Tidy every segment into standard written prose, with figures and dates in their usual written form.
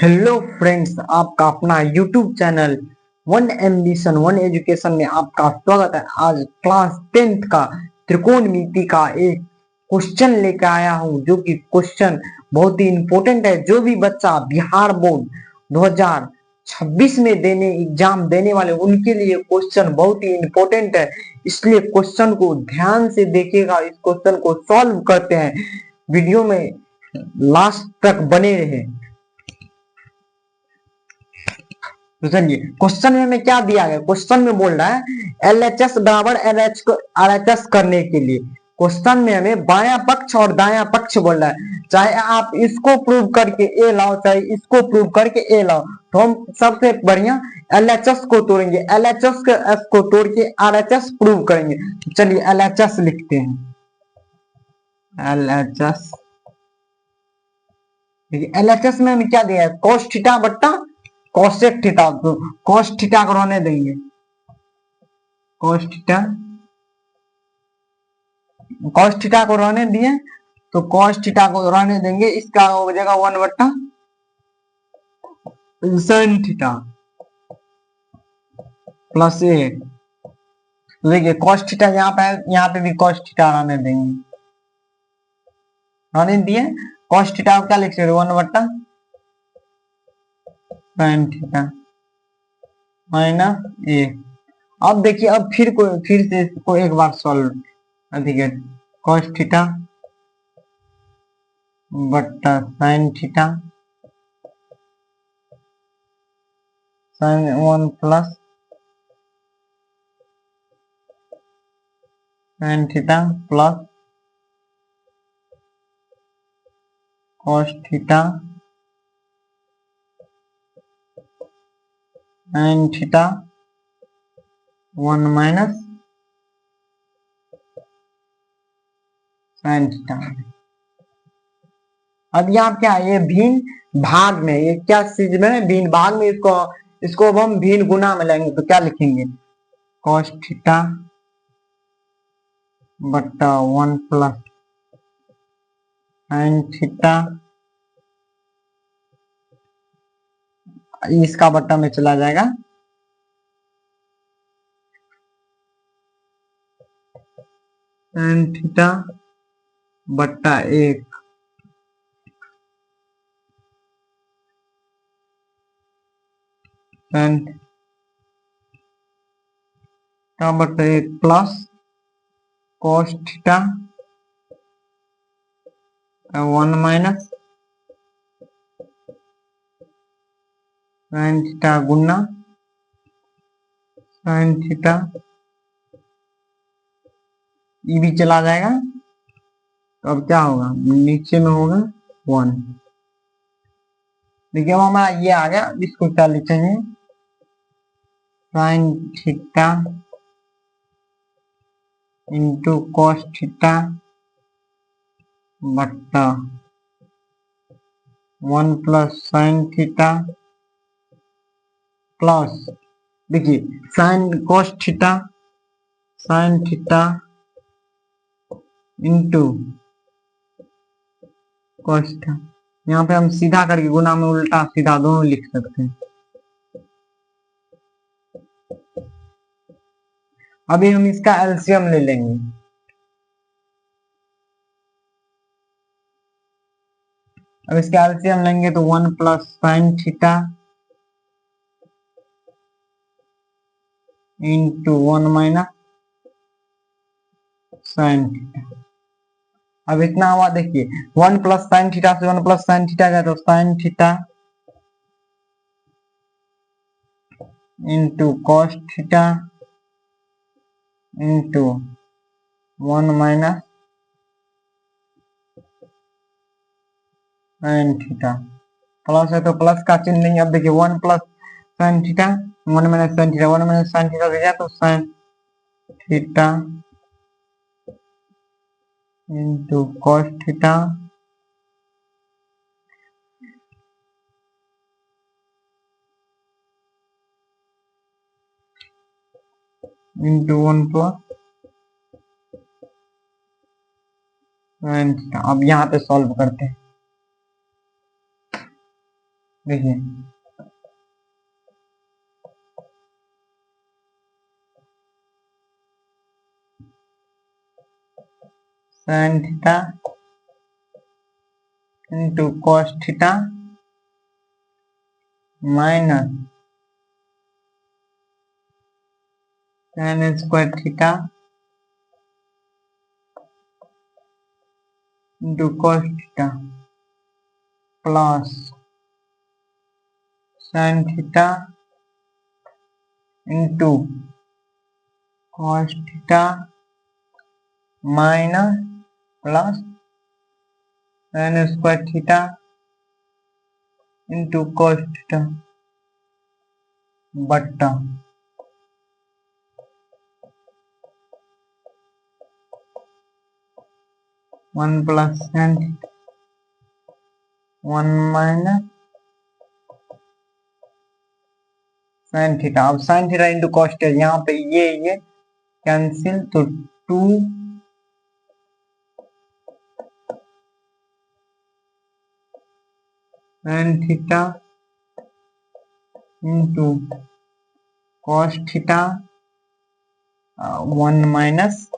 Hello friends, आपका अपना YouTube channel one ambition one education में आपका स्वागत है। आज क्लास 10th का त्रिकोणमिति का एक क्वेश्चन लेकर आया हूं, जो कि क्वेश्चन बहुत ही इंपॉर्टेंट है। जो भी बच्चा बिहार बोर्ड 2026 में एग्जाम देने वाले उनके लिए क्वेश्चन बहुत ही इंपॉर्टेंट है। इसलिए क्वेश्चन को ध्यान से देखिएगा। इस क्वेश्चन को सॉल्व करते हैं। वीडियो में लास्ट तक बने रहे। तो चलिए, क्वेश्चन में हमें क्या दिया गया। क्वेश्चन में बोल रहा है LHS बराबर RHS करने के लिए क्वेश्चन में हमें बायां पक्ष और दायां पक्ष बोल रहा है। चाहे आप इसको प्रूव करके ए लाओ, चाहे इसको प्रूव करके ए लाओ, तो हम सबसे बढ़िया LHS को तोड़ेंगे। LHS के एस को तोड़ के RHS प्रूव करेंगे। तो चलिए LHS लिखते हैं। LHS LHS में हमें क्या दिया है, cos थीटा बट्टा कॉसेक थीटा। तो कॉस थीटा को रहने देंगे, कॉस थीटा को रहने दिए, तो कॉस थीटा को रहने देंगे। इसका हो जाएगा 1 बट्टा साइन थीटा प्लस ए। देखिए कॉस थीटा यहाँ पे भी कॉस थीटा रहने देंगे, रहने दिए। कॉस थीटा को क्या लिख सकते, 1 बट्टा साइन थीटा माइनस ए। अब देखिए, अब फिर से इसको एक बार सॉल्व अधिक कॉस थीटा बट्टा sine theta sine 1 plus sine theta plus cos theta sine theta 1 minus sine theta. अब यहाँ क्या है, ये भिन्न भाग में, ये क्या चीज में है, भिन्न भाग में। इसको अब हम भिन्न गुना में लेंगे, तो क्या लिखेंगे, कॉस थीटा बट्टा 1 प्लस साइन थीटा, इसका बट्टा में चला जाएगा, साइन थीटा बट्टा 1 साइन थीटा बट्टा 1 plus cos theta 1 minus sine theta गुना साइन थीटा, ये भी चला जाएगा। तो अब क्या होगा, नीचे में होगा 1। देखिए अब हमारा ये आ गया। इसको क्या लिखेंगे, sign theta into cos theta बट्टा 1 प्लस साइन थीटा प्लस, देखिए sine cos theta sine theta into cos theta. यहाँ पे हम सीधा करके गुना में उल्टा सीधा दोनों लिख सकते हैं। अभी हम इसका एलसीएम ले लेंगे। अब इसका एलसीएम लेंगे तो 1 plus sine theta into 1 minus sine theta. अब इतना हुआ, देखिए 1 प्लस साइन थीटा से 1 प्लस साइन थीटा गया, तो sine theta into cos theta into 1 minus sine theta. Plus है तो प्लस का चिन्ह नहीं। अब देखिए 1 plus sine theta 1 minus sine theta 1 minus sine theta गया, तो sine theta into cos theta into 1 plus sine theta. अब यहाँ पे सॉल्व करते हैं। देखिए sign theta into cos theta minus sine square theta into cos theta plus sine theta into cos theta minus plus sine square theta into cos theta बट्टा 1 plus sine 1 minus sine theta. अब sine theta into cos theta, यहाँ पे ये cancel, तो 2 sine theta into cos theta 1 minus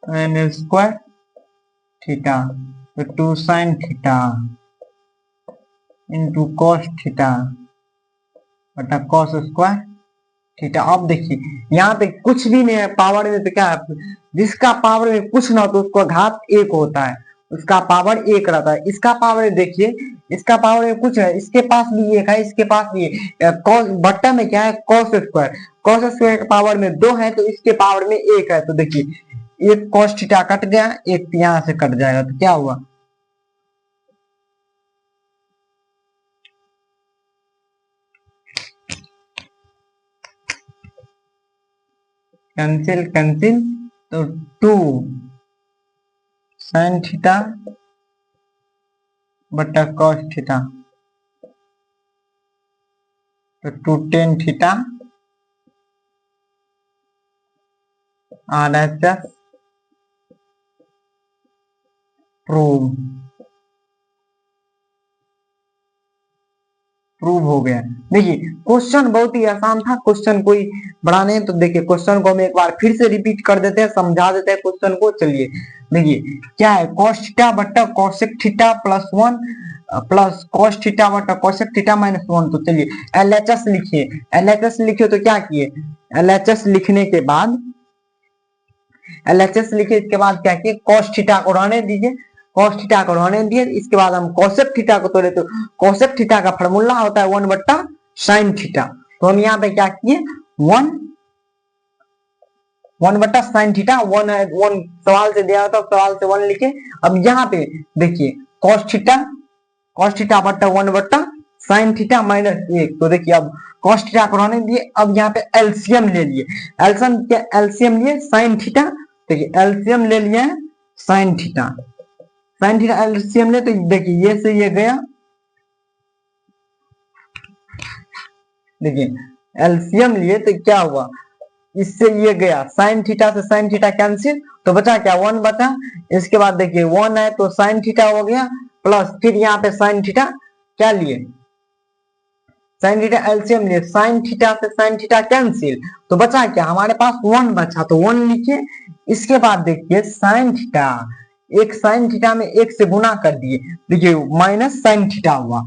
sine square theta, तो 2 sine theta into cos theta बटा cos square theta. अब देखिए यहाँ पे कुछ भी नहीं है पावर में, तो क्या है, जिसका पावर में कुछ ना हो तो उसका घात 1 होता है, उसका पावर 1 रहता है। इसका पावर देखिए, इसका पावर में कुछ है, इसके पास भी 1 है, इसके पास भी कॉस बट्टा में क्या है, कॉस स्क्वायर। कॉस स्क्वायर के पावर में 2 है, तो इसके पावर में 1 है, तो देखिए एक कॉस थीटा कट गया, एक यहाँ से कट जाएगा, तो क्या हुआ, कैंसिल कैंसिल, तो 2 साइन थीटा बटा कॉस थीटा, तो 2 टेन थीटा RHS प्रूव हो गया। देखिए क्वेश्चन बहुत ही आसान था, क्वेश्चन कोई बड़ा नहीं, तो देखिए क्वेश्चन को हम एक बार फिर से रिपीट कर देते हैं, समझा देते हैं क्वेश्चन को। चलिए देखिए क्या है, cos थीटा बटा cosec theta plus 1 plus cos theta बटा cosec थीटा माइनस 1। तो चलिए LHS लिखिए, LHS लिखिए, तो क्या किए, LHS लिखने के बाद LHS लिखिए, इसके बाद क्या किए, cos थीटा को रहने दीजिए, cos थीटा को रहने दिए, इसके बाद हम cosec थीटा को तोड़े, तो cosec थीटा का फॉर्मूला होता है 1 बट्टा sin थीटा। तो हम यहाँ पे क्या किए, 1 बट्टा sin थीटा, 1 सवाल से दिया होता, सवाल से 1 लिखे। अब यहाँ पे देखिए cos थीटा बट्टा 1 बट्टा sin थीटा माइनस 1, तो देखिए अब cos थीटा को रहने दिए। अब यहाँ पे एलसीएम ले लिए, एलसीएम लिए sin थीटा, देखिए एलसीएम ले लिया है sin theta, sin theta LCM ले, तो देखिए ये से ये गया, देखिए एलसीएम लिए तो क्या हुआ, इससे ये गया, sin थीटा से sin थीटा कैंसिल, तो बचा क्या, 1 बचा, इसके बाद देखिए 1 है तो sin थीटा हो गया, प्लस फिर यहाँ पे sin थीटा क्या लिए, sin थीटा एलसीएम लिए, sin थीटा से sin थीटा कैंसिल, तो बचा क्या, हमारे पास 1 बचा, तो 1 लिखिए। इसके बाद देखिए sin थीटा, एक sin थीटा में 1 से गुना कर दिए, देखिए माइनस sin थीटा हुआ।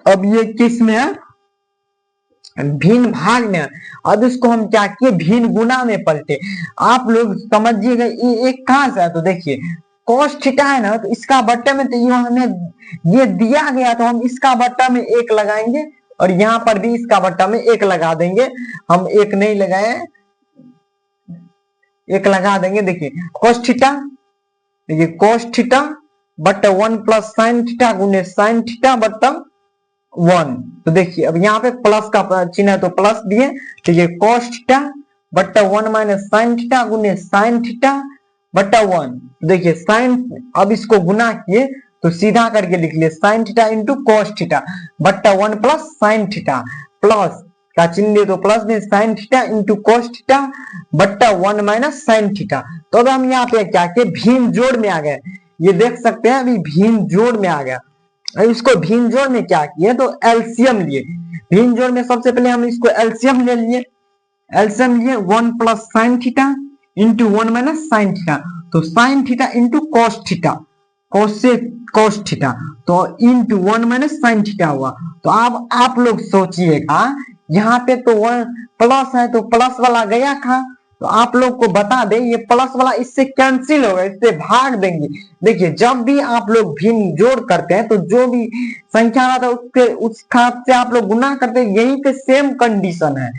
अब ये किस में है, भिन्न भाग में। अब इसको हम क्या किए, भिन्न गुना में पलटे। आप लोग समझिएगा ये एक कहां से है, तो देखिए cos थीटा है ना, तो इसका बट्टे में तो ये हमें ये दिया गया, तो हम इसका बट्टा में 1 लगाएंगे, और यहाँ पर भी इसका बट्टा में 1 लगा देंगे। हम 1 नहीं लगाए, 1 लगा देंगे। देखिए cos थीटा, देखिए cos थीटा बट्टा 1 प्लस sin थीटा गुने sin थीटा बट्टा 1, तो देखिए अब यहाँ पे प्लस का चिन्ह है, तो प्लस दिए, तो ये cos थीटा बट्टा 1 माइनस sin थीटा गुने sin थीटा बट्टा 1, तो देखिए sin, अब इसको गुना किए तो सीधा करके लिख लिए sin theta into cos theta बट्टा 1 प्लस sin थीटा, प्लस का चिन्ह दिए तो प्लस दिए, sin theta into cos theta बट्टा 1 माइनस sin थीटा। तो अब हम यहाँ पे क्या किए, भिन्न जोड़ में आ गए, ये देख सकते हैं अभी भिन्न जोड़ में आ गया। इसको भिन्न जोड़ में क्या किए तो एलसीएम लिए। भिन्न जोड़ में सबसे पहले हम इसको एलसीएम ले लिए। एलसीएम लिए 1 plus sine theta into 1 minus sine theta, तो sine theta into cos theta, cos से कॉस थीटा, तो इंटू 1 माइनस साइन थीटा हुआ। तो अब आप लोग सोचिएगा यहाँ पे तो 1 प्लस है तो प्लस वाला गया था, तो आप लोग को बता दें ये प्लस वाला इससे कैंसिल होगा, इससे भाग देंगे। देखिए जब भी आप लोग भिन्न जोड़ करते हैं तो जो भी संख्या आता है उसके उस खात से आप लोग गुना करते हैं, यही पे सेम कंडीशन है।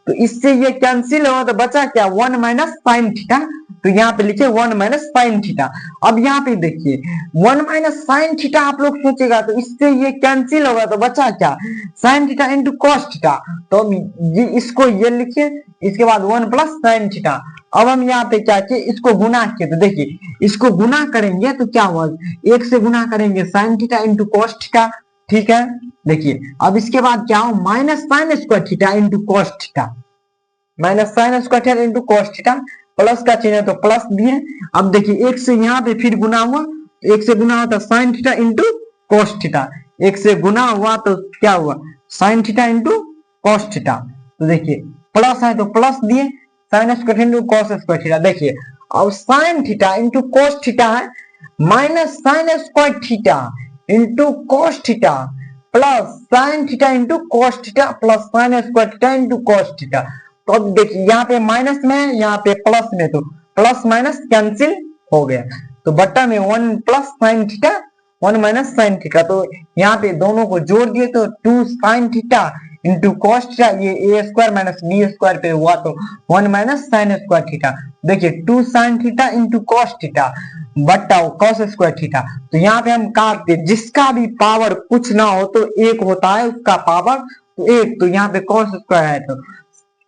तो इससे ये कैंसिल होगा तो बचा क्या 1 माइनस साइन थीटा, तो यहाँ पे लिखे 1 माइनस साइन थीटा। अब यहाँ पे देखिए 1 माइनस साइन थीटा आप लोग सोचेगा तो इससे ये कैंसिल होगा तो बचा क्या sign theta into cos theta, तो ये इसको ये लिखिए, इसके बाद 1 प्लस साइन थीटा। अब हम यहाँ पे क्या किए इसको गुना किए, तो देखिए इसको गुना करेंगे तो क्या हुआ 1 से गुना करेंगे sign theta into cos theta, ठीक है। देखिए अब इसके बाद क्या हो minus sine square theta into cos theta, minus sine square theta into cos theta, plus का चिन्ह है तो प्लस दिए। अब देखिए 1 से यहाँ पे फिर गुना हुआ, 1 से गुना हुआ तो sine theta into cos theta, 1 से गुना हुआ तो क्या हुआ sine theta into cos theta. तो देखिए प्लस है तो प्लस दिए, sine square into cos square theta. देखिए अब sine theta into cos theta है minus sine square theta into cos theta plus sine theta into cos theta plus sine square theta into cos theta. तो अब देखिए यहाँ पे minus में है यहाँ पे प्लस में, तो प्लस माइनस कैंसिल हो गया, तो बट्टा में 1 plus sine theta 1 minus sine theta. तो यहाँ पे दोनों को जोड़ दिए तो 2 sine theta into cos theta, ये ए स्क्वायर माइनस बी स्क्वायर पे हुआ तो 1 माइनस साइन स्क्वायर थीटा। देखिए 2 sine theta into cos theta बट्टा कॉस स्क्वायर थीटा। तो यहाँ पे हम काट दे, जिसका भी पावर कुछ ना हो तो 1 होता है उसका पावर तो 1, तो यहाँ पे कॉस स्क्वायर है तो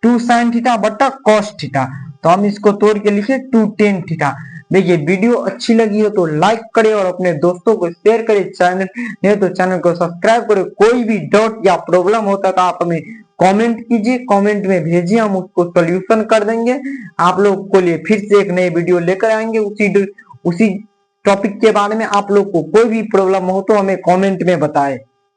2 साइन थीटा बट्टा कॉस थीटा। तो हम इसको तोड़ के लिखे 2 टेन थीटा। देखिए वीडियो अच्छी लगी हो तो लाइक करे और अपने दोस्तों को शेयर करे, चैनल नहीं तो चैनल को सब्सक्राइब करे। कोई भी डाउट या प्रॉब्लम होता तो आप हमें कमेंट कीजिए, कमेंट में भेजिए, हम उसको सोल्यूशन कर देंगे। आप लोग को लिए फिर से एक नई वीडियो लेकर आएंगे उसी टॉपिक के बारे में। आप लोग को कोई भी प्रॉब्लम हो तो हमें कमेंट में बताएं।